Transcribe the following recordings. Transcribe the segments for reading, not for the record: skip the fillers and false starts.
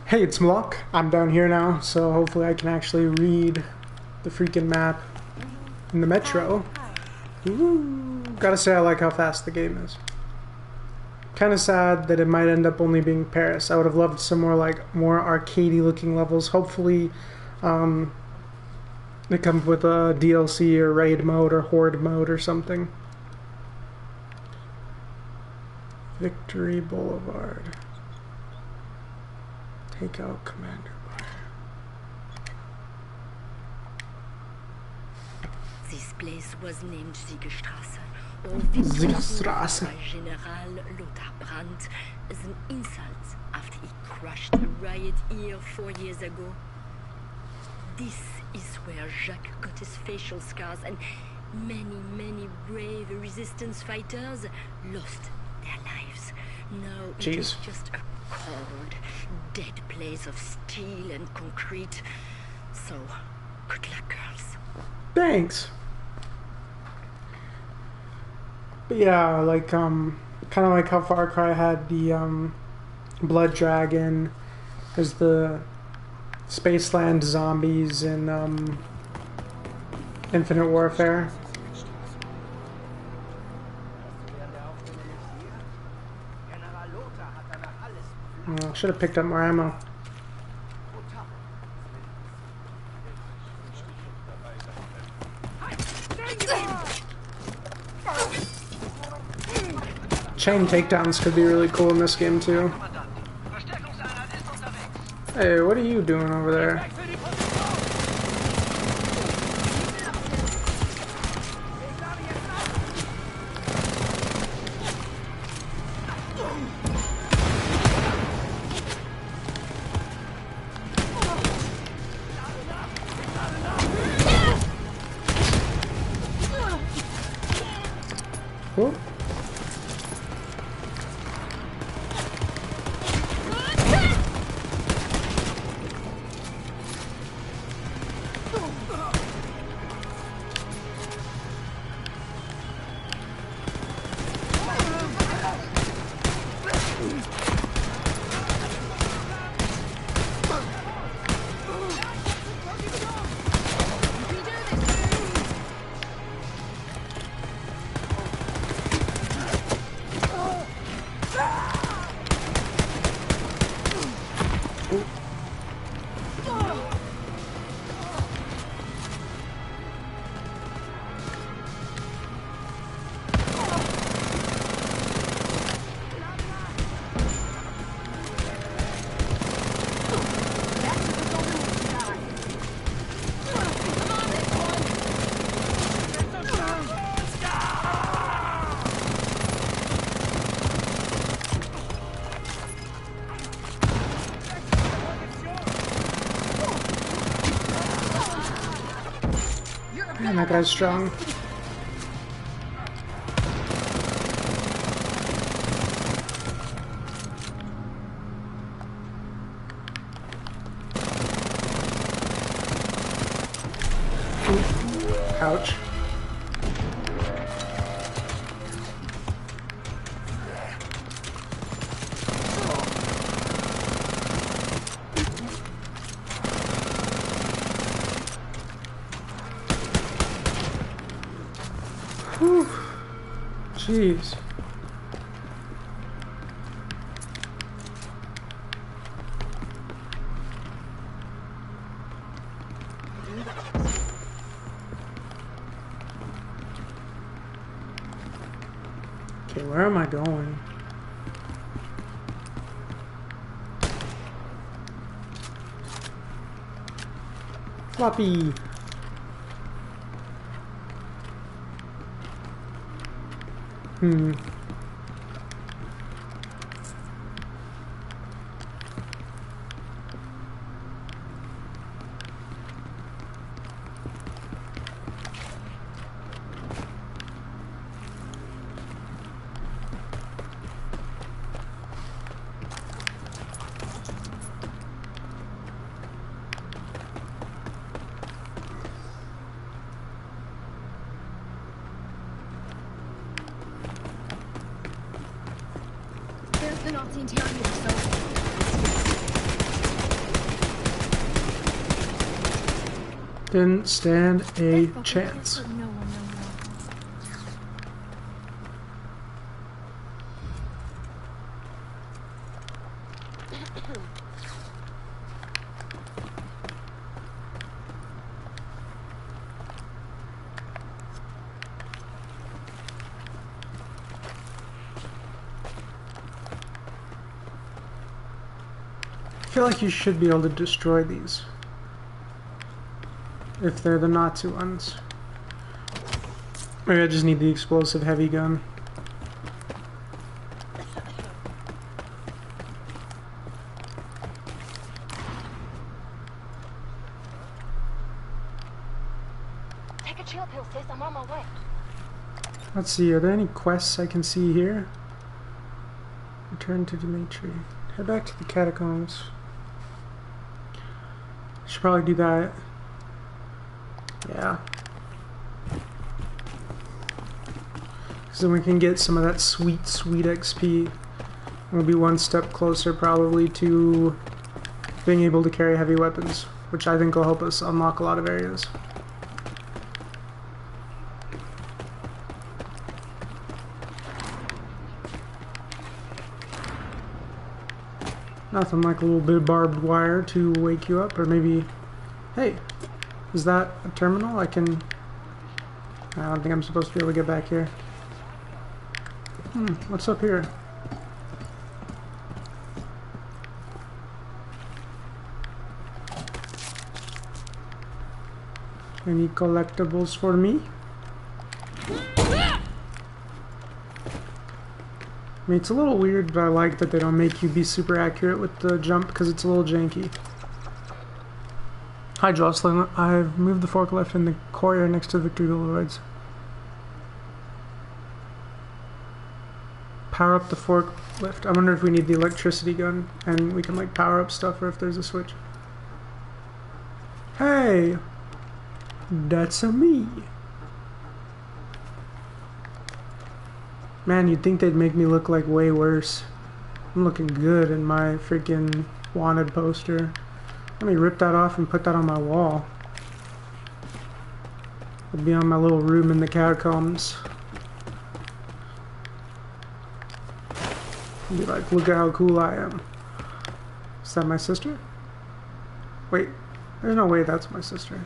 Hey, it's MOLOCH. I'm down here now, so hopefully I can actually read the freaking map in the metro. Ooh, gotta say I like how fast the game is. Kind of sad that it might end up only being Paris. I would have loved some more more arcadey looking levels. Hopefully it comes with a DLC or raid mode or horde mode or something. Victory Boulevard. Take out Commander Bar. This place was named Siegestraße, Siegestraße. by General Lothar Brandt as an insult after he crushed a riot here 4 years ago. This is where Jacques got his facial scars and many brave resistance fighters lost their lives. Now it is just a cold, dead place of steel and concrete. So, good luck, girls. Thanks. But yeah, kind of like how Far Cry had the Blood Dragon. There's the Spaceland zombies in Infinite Warfare. Should have picked up more ammo. Chain takedowns could be really cool in this game too. Hey, what are you doing over there? Cool. Man, that guy's strong. Ouch. Whew. Jeez. Okay, where am I going? Floppy. There's the Nazi interior, so Didn't stand a chance. No, no, no. I feel like you should be able to destroy these. If they're the Nazi ones. Maybe I just need the explosive heavy gun. Take a chill pill, sis. I'm on my way. Let's see, are there any quests I can see here? Return to Dimitri. Head back to the catacombs. Should probably do that. Yeah. Because then we can get some of that sweet, sweet XP. We'll be one step closer probably to being able to carry heavy weapons, which I think will help us unlock a lot of areas. Nothing like a little bit of barbed wire to wake you up, or maybe... Hey! Is that a terminal? I don't think I'm supposed to be able to get back here. What's up here? Any collectibles for me? I mean, it's a little weird, but I like that they don't make you be super accurate with the jump because it's a little janky. Hi Jocelyn, I've moved the forklift in the courtyard next to the Victory Boulevard. Power up the forklift. I wonder if we need the electricity gun and we can like power up stuff, or if there's a switch. Hey! That's a me! Man, you'd think they'd make me look like way worse. I'm looking good in my freaking wanted poster. Let me rip that off and put that on my wall. It'll be on my little room in the catacombs. Be like, look at how cool I am. Is that my sister? Wait, there's no way that's my sister.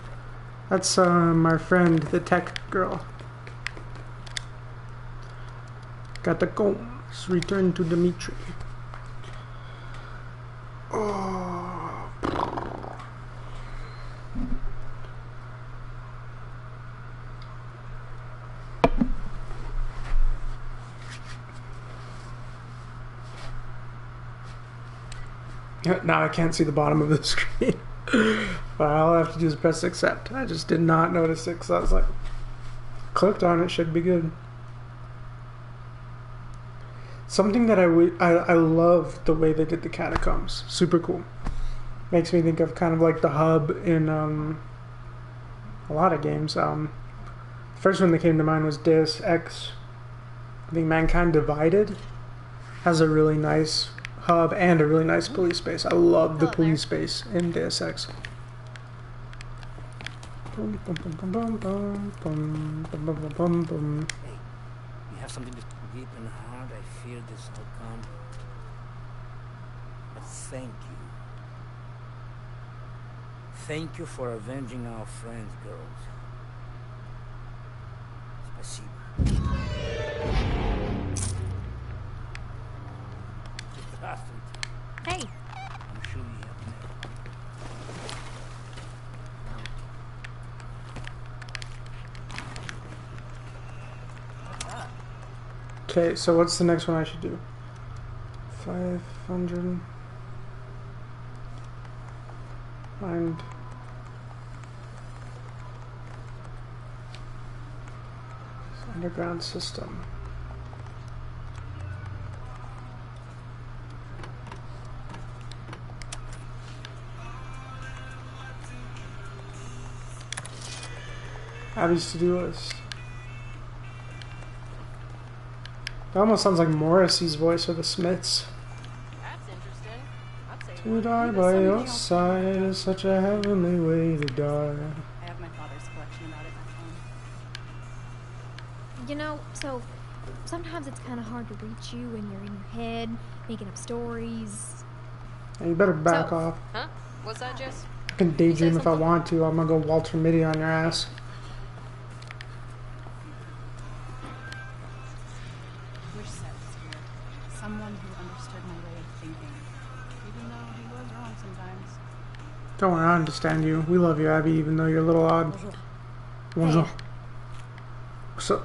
That's my friend, the tech girl. Catacombs, return to Dimitri. Oh. Now I can't see the bottom of the screen. But all I have to do is press accept. I just did not notice it because I was like, clicked on it, should be good. Something that I love the way they did the catacombs. Super cool. Makes me think of kind of like the hub in a lot of games. The first one that came to mind was Deus Ex. I think Mankind Divided has a really nice hub and a really nice police space. I love the police space in Deus Ex. Bum, bum, bum, bum, bum, bum, bum, bum, bum, bum. Hey, you have something that's deep and hard. I fear this will come. But thank you. Thank you for avenging our friends, girls. Спасибо. Hey! I'm sure you have met. Okay, so what's the next one I should do? 500. Find. Underground system. Abby's to-do list. That almost sounds like Morrissey's voice or the Smiths. That's interesting. I'd say To die by your side is such a heavenly way to die. have about it back home. You know, so sometimes it's kind of hard to reach you when you're in your head, making up stories. Hey, you better back So- off. Huh? What's that, Jess? I can daydream if I want to. I'm gonna go Walter Mitty on your ass. Wish Seth was here. Someone who understood my way of thinking. Even though he was wrong sometimes. Don't worry, I understand you. We love you, Abby, even though you're a little odd. Bonjour. So,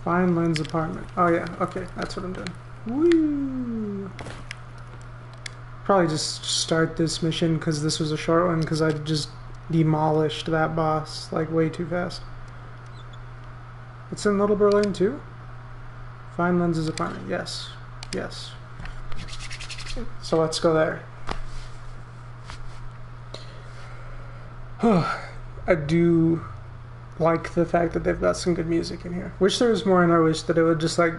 find Lynn's apartment. Oh yeah, okay, that's what I'm doing. Woo! Probably just start this mission because this was a short one because I just demolished that boss like way too fast. It's in Little Berlin too? Find Lynn's apartment. Yes. Yes. So let's go there. I do like the fact that they've got some good music in here. Wish there was more, and I wish that it would just like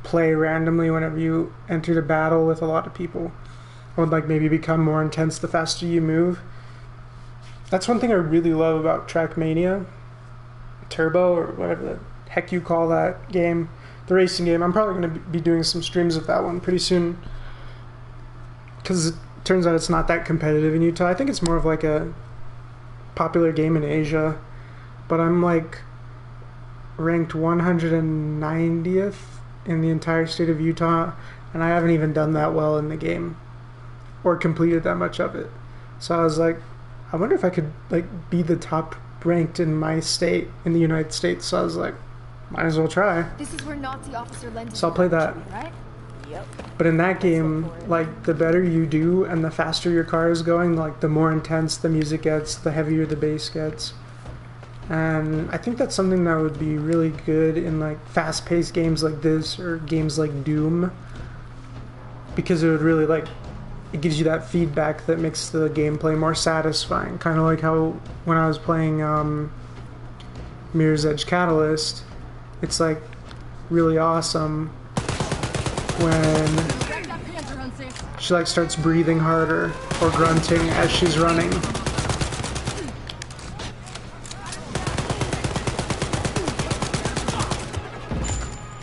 play randomly whenever you entered a battle with a lot of people. It would like maybe become more intense the faster you move. That's one thing I really love about Trackmania Turbo, or whatever the heck you call that game, the racing game. I'm probably going to be doing some streams of that one pretty soon because it turns out it's not that competitive in Utah. I think it's more of like a popular game in Asia, but I'm like ranked 190th in the entire state of Utah, and I haven't even done that well in the game or completed that much of it. So I was like, I wonder if I could like be the top ranked in my state in the United States. So I was like, might as well try. This is where Nazi officer Lenz. So I'll play that. Right? Yep. But in that game, like, the better you do and the faster your car is going, like, the more intense the music gets, the heavier the bass gets. And I think that's something that would be really good in, like, fast-paced games like this or games like Doom. Because it would really, like, it gives you that feedback that makes the gameplay more satisfying. Kind of like how when I was playing Mirror's Edge Catalyst, it's, like, really awesome when she like starts breathing harder or grunting as she's running.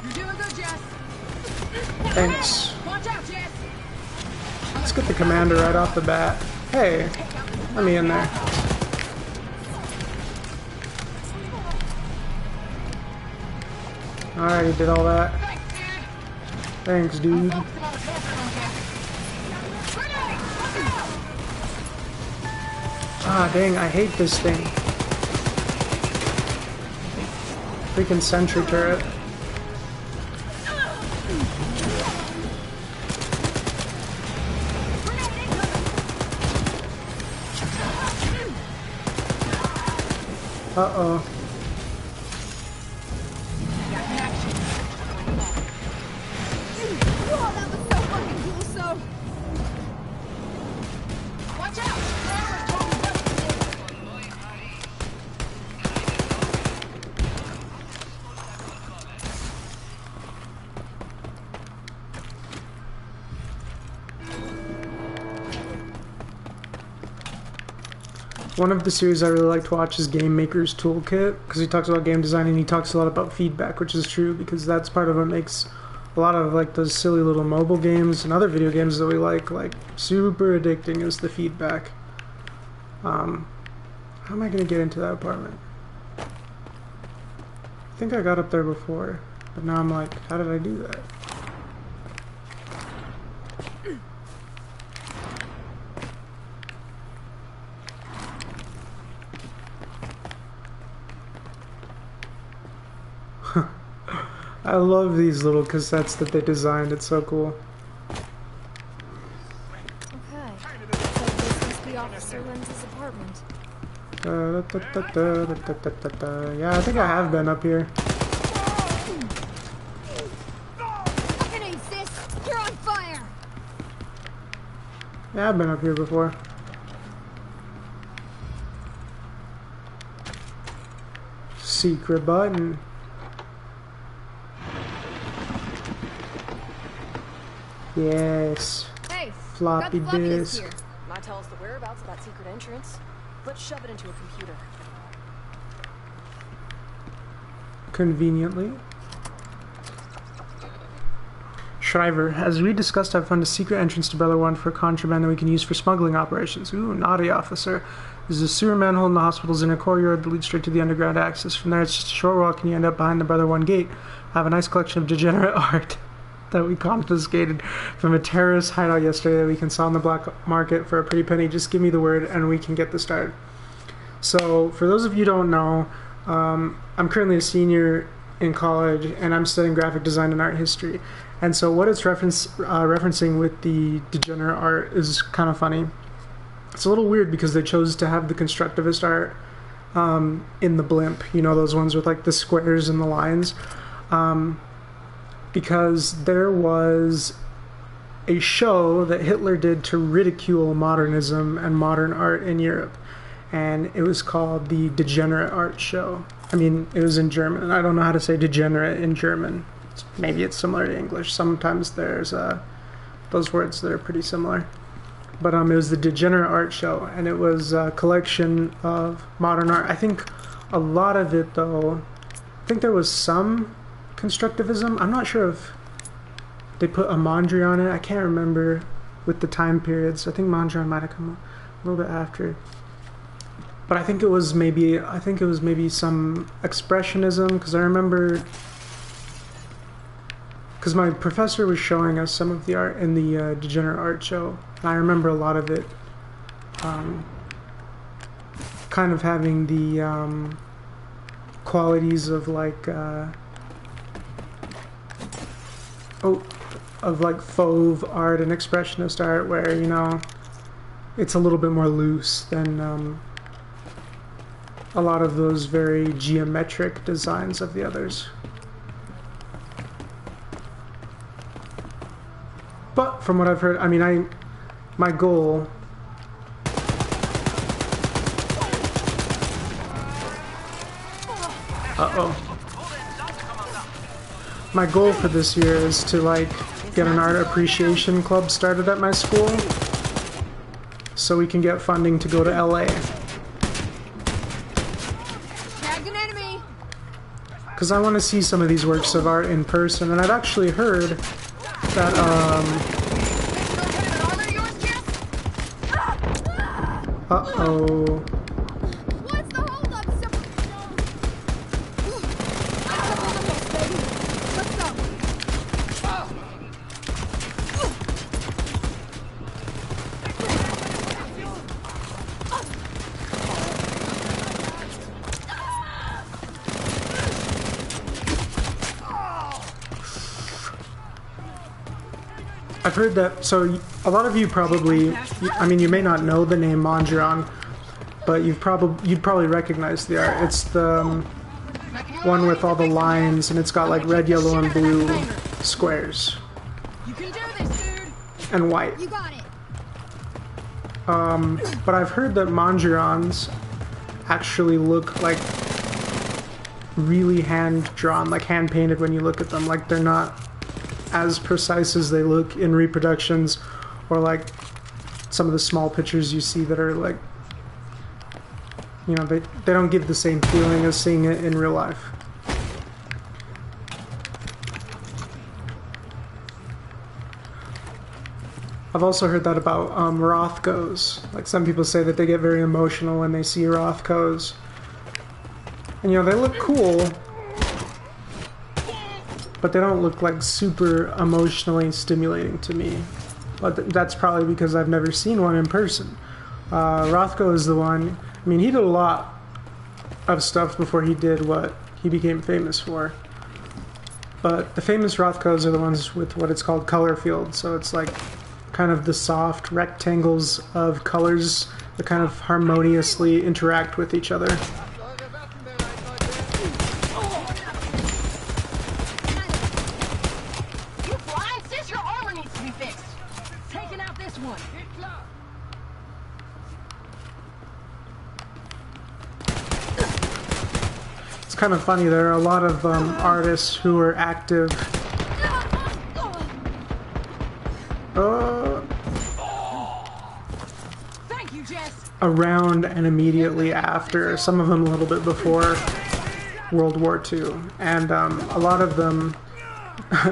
You're doing good, Jess. Thanks. Watch out, Jess. Let's get the commander right off the bat. Hey, let me in there. Alright, he did all that. Thanks, dude. Ah, dang, I hate this thing. Freaking sentry turret. Uh-oh. Whoa, that was so fucking cool, so... Watch out. One of the series I really like to watch is Game Maker's Toolkit, because he talks about game design and he talks a lot about feedback, which is true because that's part of what makes a lot of like those silly little mobile games and other video games that we like super addicting is the feedback. How am I going to get into that apartment? I think I got up there before, but now I'm like, how did I do that? I love these little cassettes that they designed. It's so cool. Okay. So this must be Officer Lenz's apartment. Yeah, I think I have been up here. Fucking ace, sis! You're on fire! Yeah, I've been up here before. Secret button. Hey! Yes. Floppy got the floppiest disk. here. Might tell us the whereabouts of that secret entrance. Let's shove it into a computer. Conveniently. Shriver, as we discussed, I've found a secret entrance to Brother 1 for contraband that we can use for smuggling operations. Ooh, naughty officer. There's a sewer manhole in the hospital's inner courtyard that leads straight to the underground access. From there, it's just a short walk and you end up behind the Brother 1 gate. I have a nice collection of degenerate art that we confiscated from a terrorist hideout yesterday that we can sell on the black market for a pretty penny. Just give me the word and we can get this started. So, for those of you who don't know, I'm currently a senior in college and I'm studying graphic design and art history. And so what it's referencing with the degenerate art is kind of funny. It's a little weird because they chose to have the constructivist art in the blimp, you know, those ones with like the squares and the lines, because there was a show that Hitler did to ridicule modernism and modern art in Europe, and it was called the Degenerate Art Show. I mean, it was in German. I don't know how to say degenerate in German. Maybe it's similar to English. Sometimes there's those words that are pretty similar. But it was the Degenerate Art Show, and it was a collection of modern art. I think a lot of it, though, I think there was some constructivism. I'm not sure if they put a Mondrian on it. I can't remember with the time periods. I think Mondrian might have come a little bit after. But I think it was maybe some expressionism, because I remember, because my professor was showing us some of the art in the Degenerate Art Show, and I remember a lot of it kind of having the qualities of like of like fauve art and expressionist art, where, you know, it's a little bit more loose than a lot of those very geometric designs of the others. But from what I've heard, I mean, my goal my goal for this year is to like get an art appreciation club started at my school so we can get funding to go to LA. Because I want to see some of these works of art in person, and I've actually heard that uh-oh. What's the holdup? Let's go. I've heard that, so a lot of you probably, I mean, you may not know the name Mondrian, but you'd probably recognize the art. It's the one with all the lines, and it's got like red, yellow, and blue squares. You can do this, dude. And white. You got it. But I've heard that Mondrians actually look like really hand-drawn, like hand-painted when you look at them. Like they're not as precise as they look in reproductions, or like some of the small pictures you see that are like, you know, they don't give the same feeling as seeing it in real life. I've also heard that about Rothkos. Like some people say that they get very emotional when they see Rothkos. And you know, they look cool, but they don't look like super emotionally stimulating to me. But that's probably because I've never seen one in person. Rothko is the one, I mean, he did a lot of stuff before he did what he became famous for. But the famous Rothkos are the ones with what it's called color field. So it's like kind of the soft rectangles of colors that kind of harmoniously interact with each other. It's kind of funny, there are a lot of artists who are active. Thank you, Jess. around and immediately after, some of them a little bit before World War II. And a lot of them,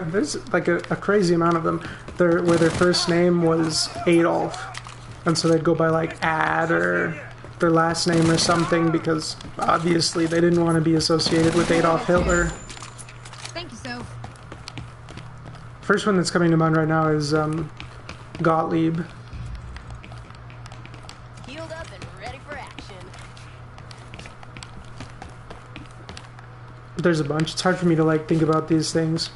there's like a crazy amount of them, where their first name was Adolf. And so they'd go by like Ad or their last name or something, because obviously they didn't want to be associated with Adolf Hitler. Thank you, Soph. First one that's coming to mind right now is Gottlieb. Healed up and ready for action. There's a bunch. It's hard for me to like think about these things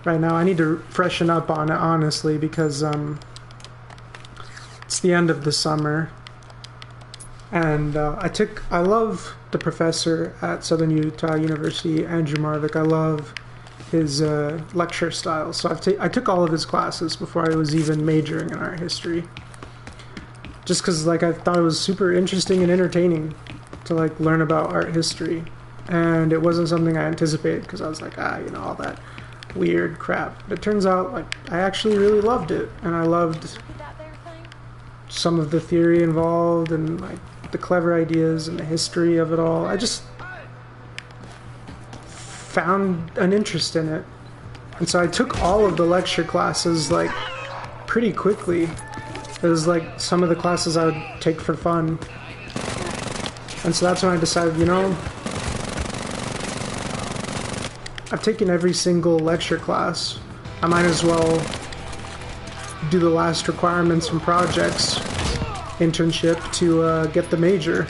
right now. I need to freshen up on it, honestly, because it's the end of the summer, and I love the professor at Southern Utah University, Andrew Marvick. I love his lecture style. So I took all of his classes before I was even majoring in art history, just because like I thought it was super interesting and entertaining to like learn about art history, and it wasn't something I anticipated, because I was like, all that weird crap. But it turns out like I actually really loved it, and I loved some of the theory involved and like the clever ideas and the history of it all. I just found an interest in it, and so I took all of the lecture classes like pretty quickly. It was like some of the classes I would take for fun, and so that's when I decided, I've taken every single lecture class, I might as well do the last requirements and projects internship to get the major.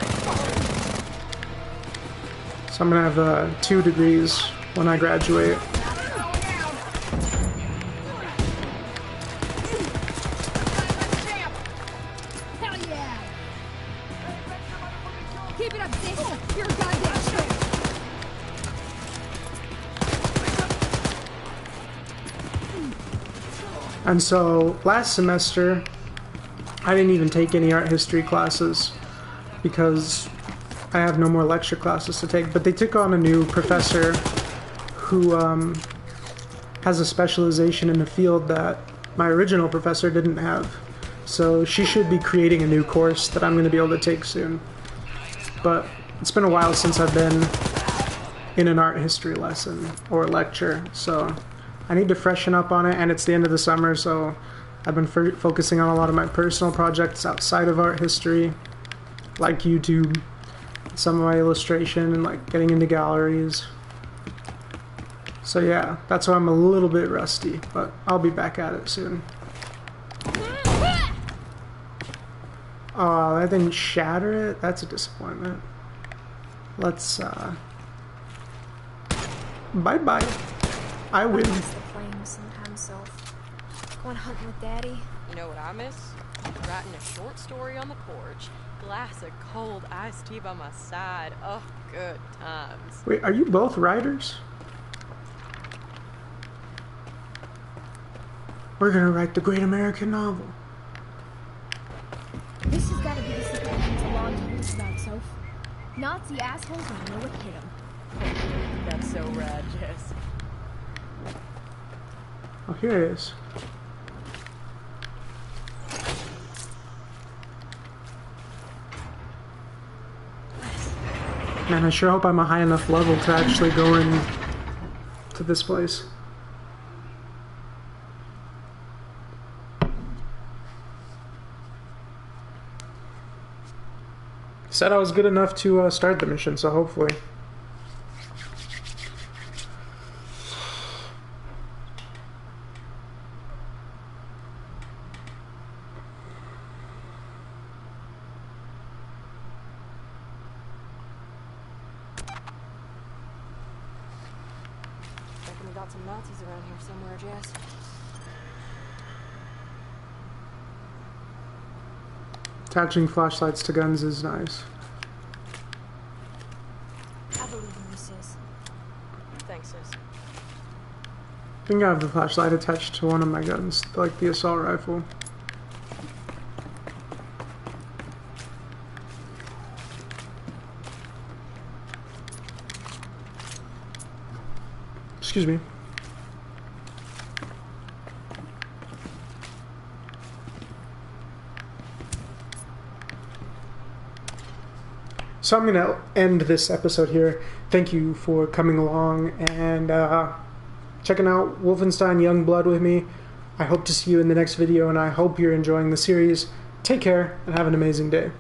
So I'm gonna have 2 degrees when I graduate. Hell yeah! Keep it up, Sis. You're a goddamn straight. And so last semester, I didn't even take any art history classes because I have no more lecture classes to take. But they took on a new professor who has a specialization in a field that my original professor didn't have. So she should be creating a new course that I'm going to be able to take soon. But it's been a while since I've been in an art history lesson or lecture, so I need to freshen up on it, and it's the end of the summer, so I've been focusing on a lot of my personal projects outside of art history, like YouTube, some of my illustration, and like getting into galleries. So yeah, that's why I'm a little bit rusty, but I'll be back at it soon. Oh, that didn't shatter it? That's a disappointment. Let's, bye-bye. I win. I miss the flames sometimes, so going hunting with Daddy. You know what I miss? Writing a short story on the porch, glass of cold iced tea by my side. Oh, good times. Wait, are you both writers? We're gonna write the great American novel. This has got to be the secret that a long time about, Soph. Nazi assholes will know what hit them. That's so rad, Jess. Oh, here it is. Man, I sure hope I'm a high enough level to actually go in to this place. Said I was good enough to start the mission, so hopefully. Reckon we got some Nazis around here somewhere, Jess. Attaching flashlights to guns is nice. I believe in you, sis. Thanks, sis. I think I have the flashlight attached to one of my guns, like the assault rifle. Excuse me. So I'm going to end this episode here. Thank you for coming along and checking out Wolfenstein Youngblood with me. I hope to see you in the next video, and I hope you're enjoying the series. Take care, and have an amazing day.